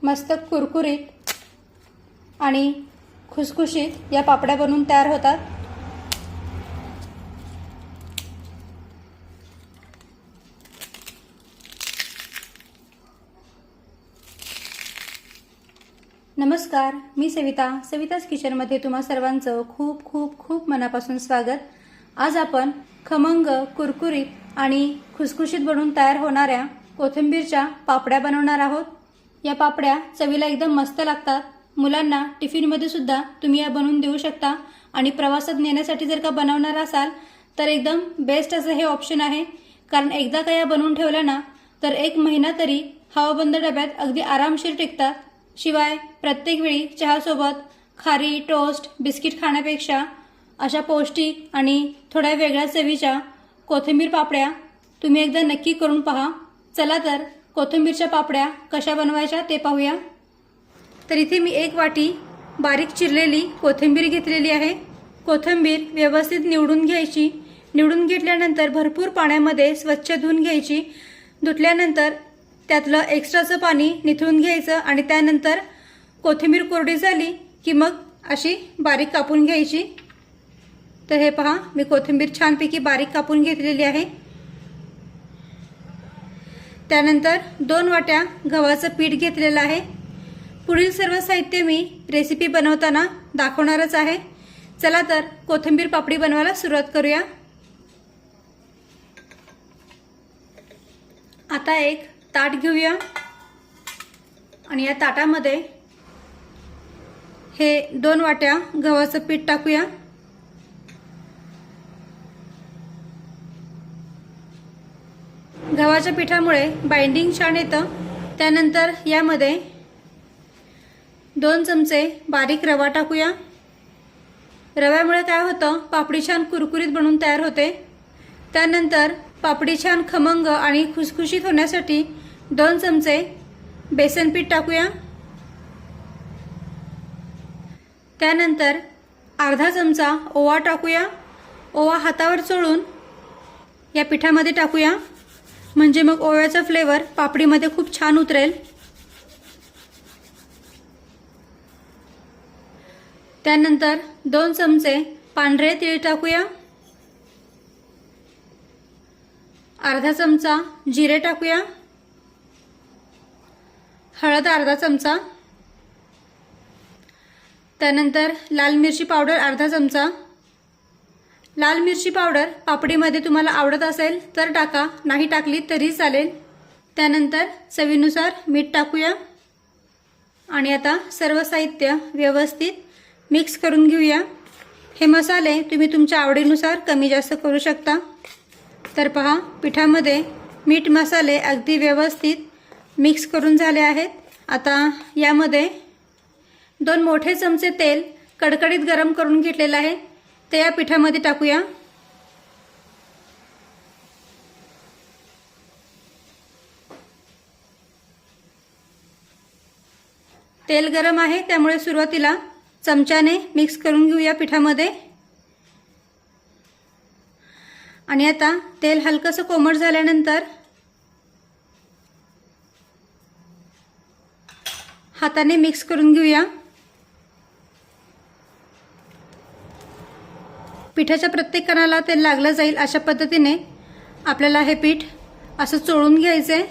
मस्त कुरकुरीत आणि खुसखुशीत या पापड्या बनवून तयार होतात। नमस्कार, मी सविताच किचनमध्ये तुम्हा सर्वांचं खूप खूप खूप मनापासून स्वागत। आज आपण खमंग कुरकुरीत आणि खुसखुशीत बनवून तयार होणाऱ्या कोथिंबीरच्या पापड्या बनवणार आहोत। या पापड्या चवीला एकदम मस्त लागतात। मुलांना टिफिनमध्ये सुद्धा तुम्ही या बनवून देऊ शकता आणि प्रवासात नेण्यासाठी जर का बनवणार असाल तर एकदम बेस्ट असं हे ऑप्शन आहे। कारण एकदा का या बनवून ठेवल्या ना तर 1 महिना तरी हवाबंद डब्यात अगदी आरामशीर टिकतात। शिवाय प्रत्येक वेळी चहासोबत खारी टोस्ट बिस्किट खाण्यापेक्षा अशा पौष्टिक आणि थोड्या वेगळ्या चवीच्या कोथिंबीर पापड्या तुम्ही एकदा नक्की करून पहा। चला तर कोथिंबीरच्या पापड्या कशा बनवायच्या ते पाहूया। तर इथे मी 1 वाटी बारीक चिरलेली कोथिंबीर घेतलेली आहे। कोथिंबीर व्यवस्थित निवडून घ्यायची। निवडून घेतल्यानंतर भरपूर पाण्यामध्ये स्वच्छ धुवून घ्यायची। धुतल्यानंतर त्यातलं एक्स्ट्राचं पाणी निथळून घ्यायचं आणि त्यानंतर कोथिंबीर कोरडी झाली की मग अशी बारीक कापून घ्यायची। तर हे पहा, मी कोथिंबीर छानपैकी बारीक कापून घेतलेली आहे। त्यानंतर 2 वाट्या गव्हाचं पीठ घेतलेलं आहे। पुढील सर्व साहित्य मी रेसिपी बनवताना दाखवणारच आहे। चला तर कोथिंबीर पापडी बनवायला सुरुवात करूया। आता एक ताट घेऊया आणि या ताटामध्ये हे 2 वाट्या गव्हाचं पीठ टाकूया। गव्हाच्या पिठामुळे बाइंडिंग छान येतं। त्यानंतर यामध्ये 2 चमचे बारीक रवा टाकूया। रव्यामुळे काय होतं, पापडी छान कुरकुरीत बनून तयार होते। त्यानंतर पापडी छान खमंग आणि खुसखुशीत होण्यासाठी 2 चमचे बेसन पीठ टाकूया। त्यानंतर अर्धा चमचा ओवा टाकूया। ओवा हातावर चोळून या पिठामध्ये टाकूया, म्हणजे मग ओव्याचा फ्लेवर पापडीमध्ये खूप छान उतरेल। त्यानंतर 2 चमचे पांढरे तीळ टाकूया। अर्धा चमचा जिरे टाकूया। हळद अर्धा चमचा। त्यानंतर लाल मिरची पावडर अर्धा चमचा। लाल मिरची पावडर पापडीमध्ये तुम्हाला आवडत असेल तर टाका, नाही टाकली तरी चालेल। त्यानंतर चवीनुसार मीठ टाकूया आणि आता सर्व साहित्य व्यवस्थित मिक्स करून घेऊया। हे मसाले तुम्ही तुमच्या आवडीनुसार कमी जास्त करू शकता। तर पहा, पिठामध्ये मीठ मसाले अगदी व्यवस्थित मिक्स करून झाले आहेत। आता यामध्ये 2 मोठे चमचे तेल कडकडीत गरम करून घेतलेलं आहे, ते या पिठामध्ये टाकूया। तेल गरम आहे त्यामुळे सुरुवातीला चमच्याने मिक्स करून घेऊया पिठामध्ये। आणि आता तेल हलकसं कोमट झाल्यानंतर हाताने मिक्स करून घेऊया। पिठाच्या प्रत्येक कणाला तेल लागलं जाईल अशा पद्धतीने आपल्याला हे पीठ असं चोळून घ्यायचंय,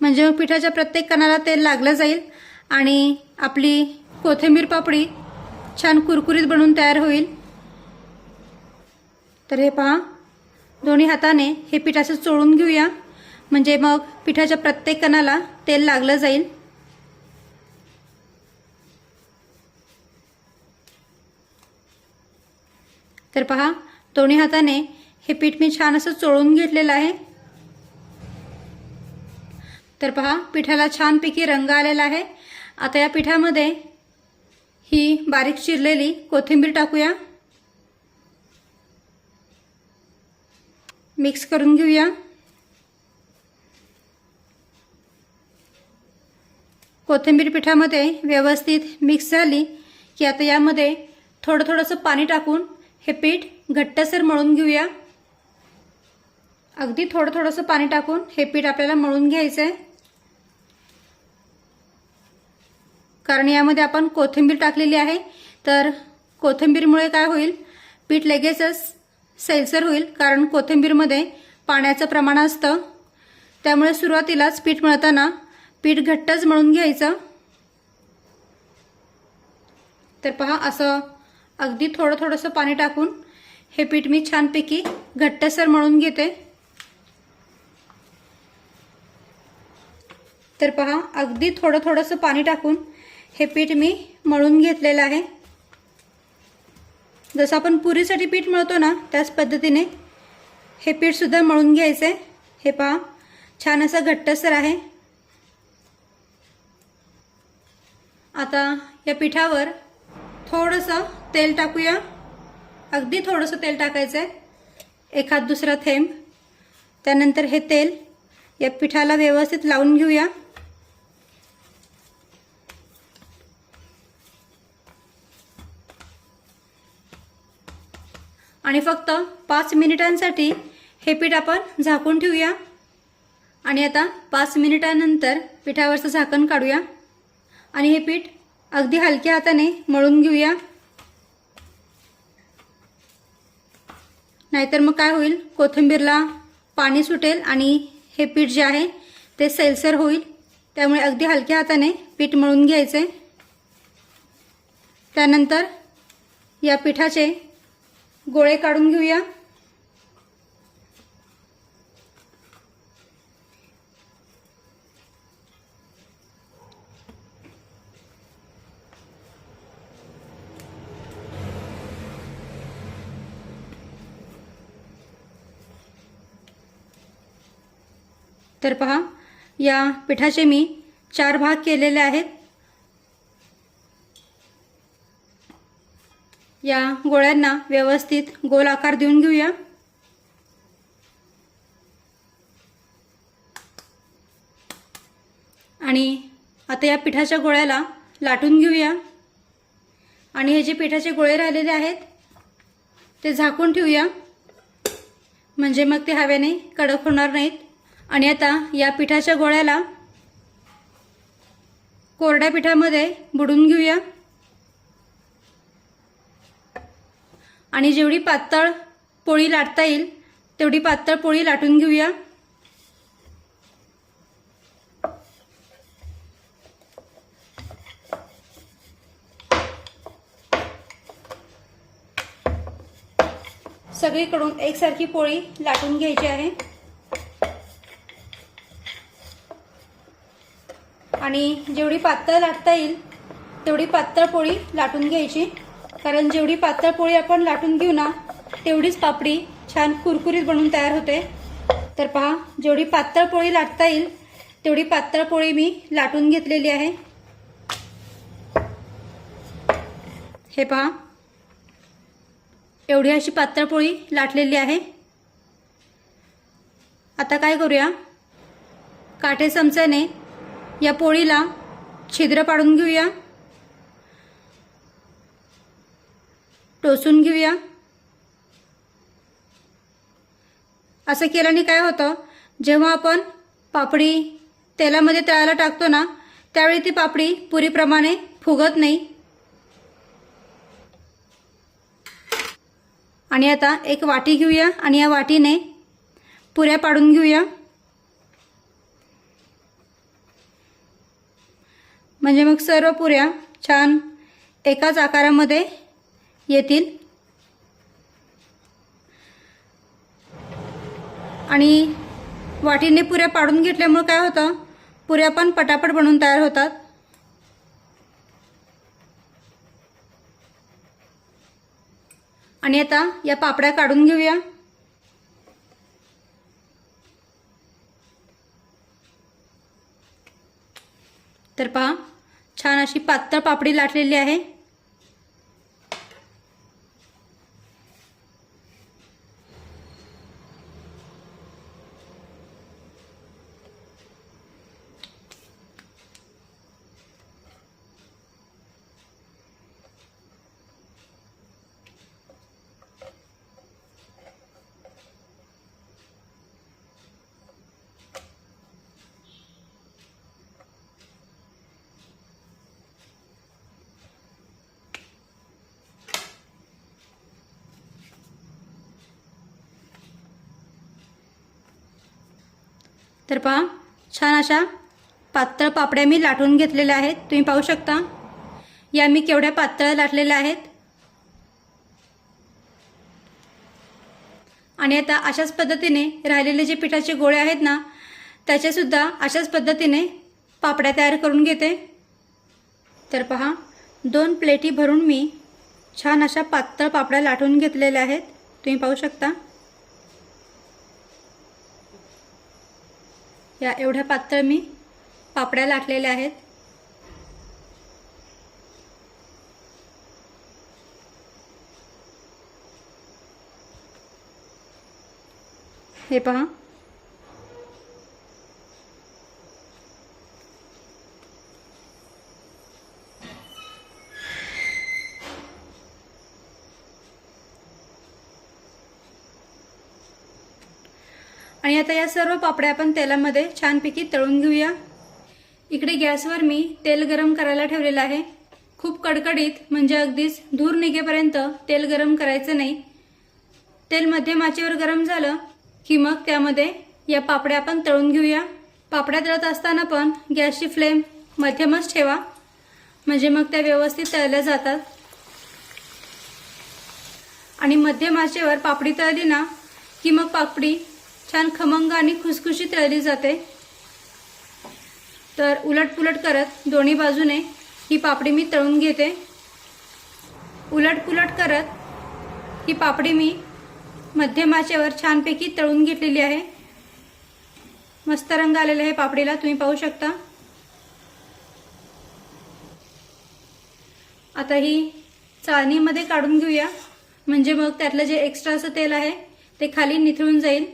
म्हणजे मग पिठाच्या प्रत्येक कणाला तेल लागलं जाईल आणि आपली कोथिंबीर पापडी छान कुरकुरीत बनून तयार होईल। तर हे पहा, दोन्ही हाताने हे पीठ असं चोळून घेऊया, म्हणजे मग पिठाच्या प्रत्येक कणाला तेल लागलं जाईल। तर पहा, दोन्ही हाताने हे पीठ मी छान असं चोळून घेतलेलं आहे। तर पहा, पिठाला छानपैकी रंग आलेला आहे। आता या पिठामध्ये ही बारीक चिरलेली कोथिंबीर टाकूया। मिक्स करून घेऊया। कोथिंबीर पिठामध्ये व्यवस्थित मिक्स झाली की आता यामध्ये थोडंसं पाणी टाकून हे पीठ घट्टसर मळून घेऊया। अगदी थोडं थोडंसं पाणी टाकून हे पीठ आपल्याला मळून घ्यायचं आहे, कारण यामध्ये आपण कोथिंबीर टाकलेली आहे. तर कोथिंबीरमुळे काय होईल, पीठ लगेचच सैलसर होईल, कारण कोथिंबीरमध्ये पाण्याचं प्रमाण असतं. त्यामुळे सुरुवातीलाच पीठ मळताना पीठ घट्टच मळून घ्यायचं. तर पहा, असं अगदी थोडं थोडंसं पाणी टाकून हे पीठ मी छानपैकी घट्टसर मळून घेते. तर पहा, अगदी थोडं थोडंसं पाणी टाकून हे पीठ मी मळून घेतलेलं आहे. जसं आपण पुरीसाठी पीठ मळतो ना, त्याच पद्धतीने हे पीठ सुद्धा मळून घ्यायचं आहे. हे पहा, छान असं घट्टसर आहे. आता या पिठावर थोडंसं तेल टाकूया. अगदी थोडंसं तेल टाकायचं आहे, एखाद दुसरा थेंब. त्यानंतर हे तेल या पिठाला व्यवस्थित लावून घेऊया. आणि फक्त 5 मिनिटांसाठी हे पीठ आपण झाकून ठेवूया. आणि आता 5 मिनिटांनंतर पिठावरचं झाकण काढूया आणि हे पीठ अगदी हलक्या हाताने मळून घेऊया. नाहीतर मग काय होईल, कोथिंबीरला पाणी सुटेल आणि हे पीठ जे आहे ते सैलसर होईल. त्यामुळे अगदी हलक्या हाताने पीठ मळून घ्यायचे. त्यानंतर या पिठाचे गोळे काढून घेऊया. तर पहा, या पिठाचे मी 4 भाग केलेले आहेत. या गोळ्यांना व्यवस्थित गोल आकार देऊन घेऊया. आणि आता या पिठाच्या गोळ्याला लाटून घेऊया. आणि हे जे पिठाचे गोळे राहिलेले आहेत ते झाकून ठेवूया, म्हणजे मग ते हवेने कडक होणार नाहीत. आणि आता या पिठाच्या गोळ्याला कोरड्या पिठामध्ये बुडवून घेऊया. आणि जेवढी पातळ पोळी लाटता येईल तेवढी पातळ पोळी लाटून घेऊया. सगळीकडून एकसारखी पोळी लाटून घ्यायची आहे. आणि जेवढी पातळ लाटता येईल तेवढी पातळ पोळी लाटून घ्यायची, कारण जेवढी पातळ पोळी आपण लाटून घेऊ ना तेवढीच पापडी छान कुरकुरीत बनून तयार होते. तर पहा, जेवढी पातळ पोळी लाटता येईल तेवढी पातळ पोळी मी लाटून घेतलेली आहे. हे पहा, एवढी अशी पातळ पोळी लाटलेली आहे. आता काय करूया, काटे चमच्याने या पोळीला छिद्र पाडून घेऊया, टोचून घेऊया. असं केल्याने काय होतं, जेव्हा आपण पापडी तेलामध्ये तळायला टाकतो ना त्यावेळी ती पापडी पुरीप्रमाणे फुगत नाही. आणि आता एक वाटी घेऊया आणि या वाटीने पुऱ्या पाडून घेऊया, म्हणजे मग सर्व पुऱ्या छान एकाच आकारामध्ये येतील. आणि वाटीने पुऱ्या पाडून घेतल्यामुळे काय होतं, पुऱ्या पण पटापट बनून तयार होतात. आणि आता या पापड्या काढून घेऊया. तर पहा, छान अशी पातळ पापडी लाटलेली आहे. तर पहा, छान अशा पातळ पापड्या मी लाटून घेतलेल्या आहेत. तुम्ही पाहू शकता या मी केवढ्या पातळ लाटलेल्या आहेत. आणि आता अशाच पद्धतीने राहिलेले जे पिठाचे गोळे आहेत ना, त्याचे सुद्धा अशाच पद्धतीने पापड्या तयार करून घेते. तर पहा, 2 प्लेटी भरून मी छान अशा पातळ पापड्या लाटून घेतलेल्या आहेत. तुम्ही पाहू शकता या एवढ्या पातळ मी पापड्या लाटलेल्या आहेत. हे पहा, आणि आता या सर्व पापड्या आपण तेलामध्ये छानपैकी तळून घेऊया. इकडे गॅसवर मी तेल गरम करायला ठेवलेलं आहे. खूप कडकडीत म्हणजे अगदीच धूर निघेपर्यंत तेल गरम करायचं नाही. तेल मध्यम आचेवर गरम झालं की मग त्यामध्ये या पापड्या आपण तळून घेऊया. पापड्या तळत असताना पण गॅसची फ्लेम मध्यमच ठेवा, म्हणजे मग त्या व्यवस्थित तळल्या जातात. आणि मध्यम आचेवर पापडी तळली ना की मग पापडी छान खमंग आणि खुसखुशीत तळली जाते. तर उलटपुलट करत दोन्ही बाजूने ही पापडी मी तळून घेते. उलटपुलट करत ही पापडी मी मध्यम आचेवर छानपैकी तळून घेतलेली आहे. मस्त रंग आलेला आहे पापडीला, तुम्ही पाहू शकता. आता ही चाळणीमध्ये काढून घेऊया, म्हणजे मग त्यातलं जे एक्स्ट्राचं तेल आहे ते खाली निथळून जाईल.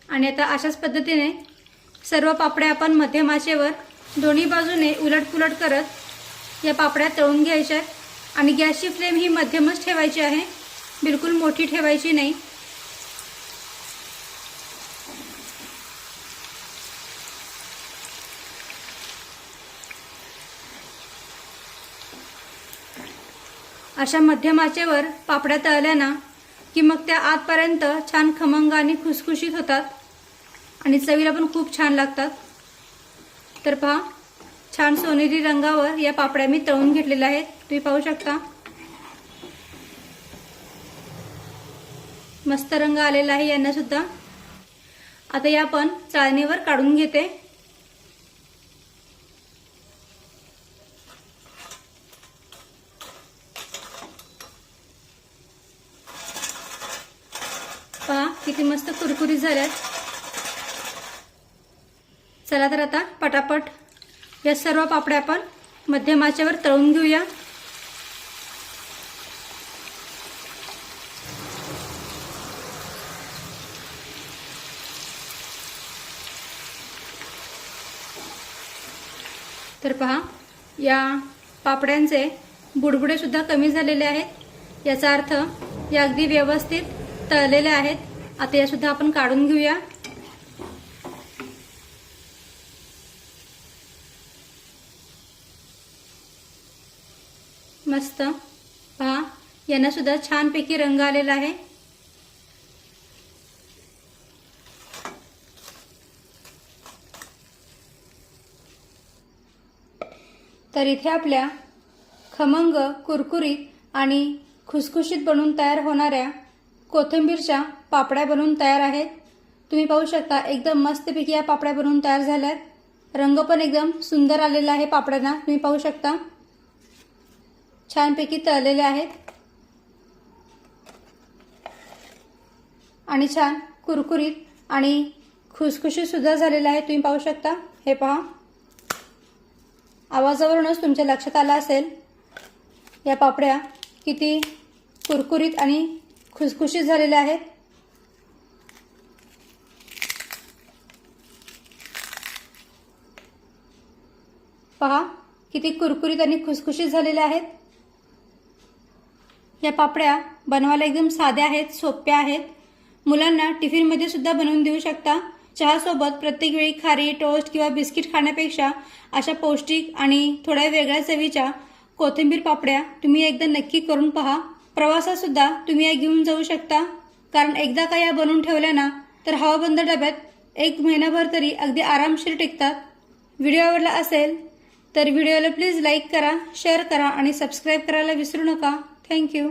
आणि आता अशाच पद्धतीने सर्व पापड्या आपण मध्यम आचेवर दोन्ही बाजूने उलटपुलट करत या पापड्या तळून घ्यायच्या. आणि गॅसची फ्लेम ही मध्यमच ठेवायची आहे, बिलकुल मोठी ठेवायची नाही. अशा मध्यम आचेवर पापड्या तळल्या ना की मग त्या आतपर्यंत छान खमंग आणि खुसखुशीत होतात आणि चवीला पण खूप छान लागतात. तर पहा, छान सोनेरी रंगावर या पापड्या मी तळून घेतलेल्या आहेत. तुम्ही पाहू शकता मस्त रंग आलेला आहे यांना सुद्धा. आता या आपण चाळणीवर काढून घेते. पहा किती मस्त कुरकुरीत झाल्यात. चला तर आता पटापट या सर्व पापड्या आपण मध्यम आचेवर तळून घेऊया. तर पहा, या पापड्यांचे बुडबुडे सुद्धा कमी झालेले आहेत. याचा अर्थ या अगदी व्यवस्थित तळलेल्या आहेत. आता या सुद्धा आपण काढून घेऊया. मस्त पहा, यांना सुद्धा छानपैकी रंग आलेला आहे. तर इथे आपल्या खमंग, कुरकुरीत आणि खुसखुशीत बनून तयार होणाऱ्या कोथिंबीरच्या पापड्या बनून तयार आहेत. तुम्ही पाहू शकता एकदम मस्तपैकी या पापड्या बनून तयार झाल्यात. रंग पण एकदम सुंदर आलेला आहे पापड्यांना. तुम्ही पाहू शकता छानपैकी तळलेले आहेत आणि छान कुरकुरीत आणि खुसखुशीत सुद्धा झालेले आहे. तुम्ही पाहू शकता. हे पहा, आवाजावरूनच तुमच्या लक्षात आलं असेल या पापड्या किती कुरकुरीत आणि खुसखुशीत झालेल्या आहेत. पहा किती कुरकुरीत आणि खुसखुशीत झालेल्या आहेत. या पापड्या बनवायला एकदम साध्या आहेत, सोप्या आहेत. मुलांना टिफिनमध्ये सुद्धा बनवून देऊ शकता. चहासोबत प्रत्येक वेळी खारी, टोस्ट किंवा बिस्किट खाण्यापेक्षा अशा पौष्टिक आणि थोड्या वेगळ्या चवीच्या कोथिंबीर पापड्या तुम्ही एकदा नक्की करून पहा. प्रवासात सुद्धा तुम्ही या घेऊन जाऊ शकता, कारण एकदा का या बनवून ठेवल्या ना तर हवाबंद डब्यात 1 महिनाभर तरी अगदी आरामशीर टिकतात. व्हिडिओ आवडला असेल तर व्हिडिओला प्लीज लाईक करा, शेअर करा आणि सबस्क्राईब करायला विसरू नका. थँक्यू.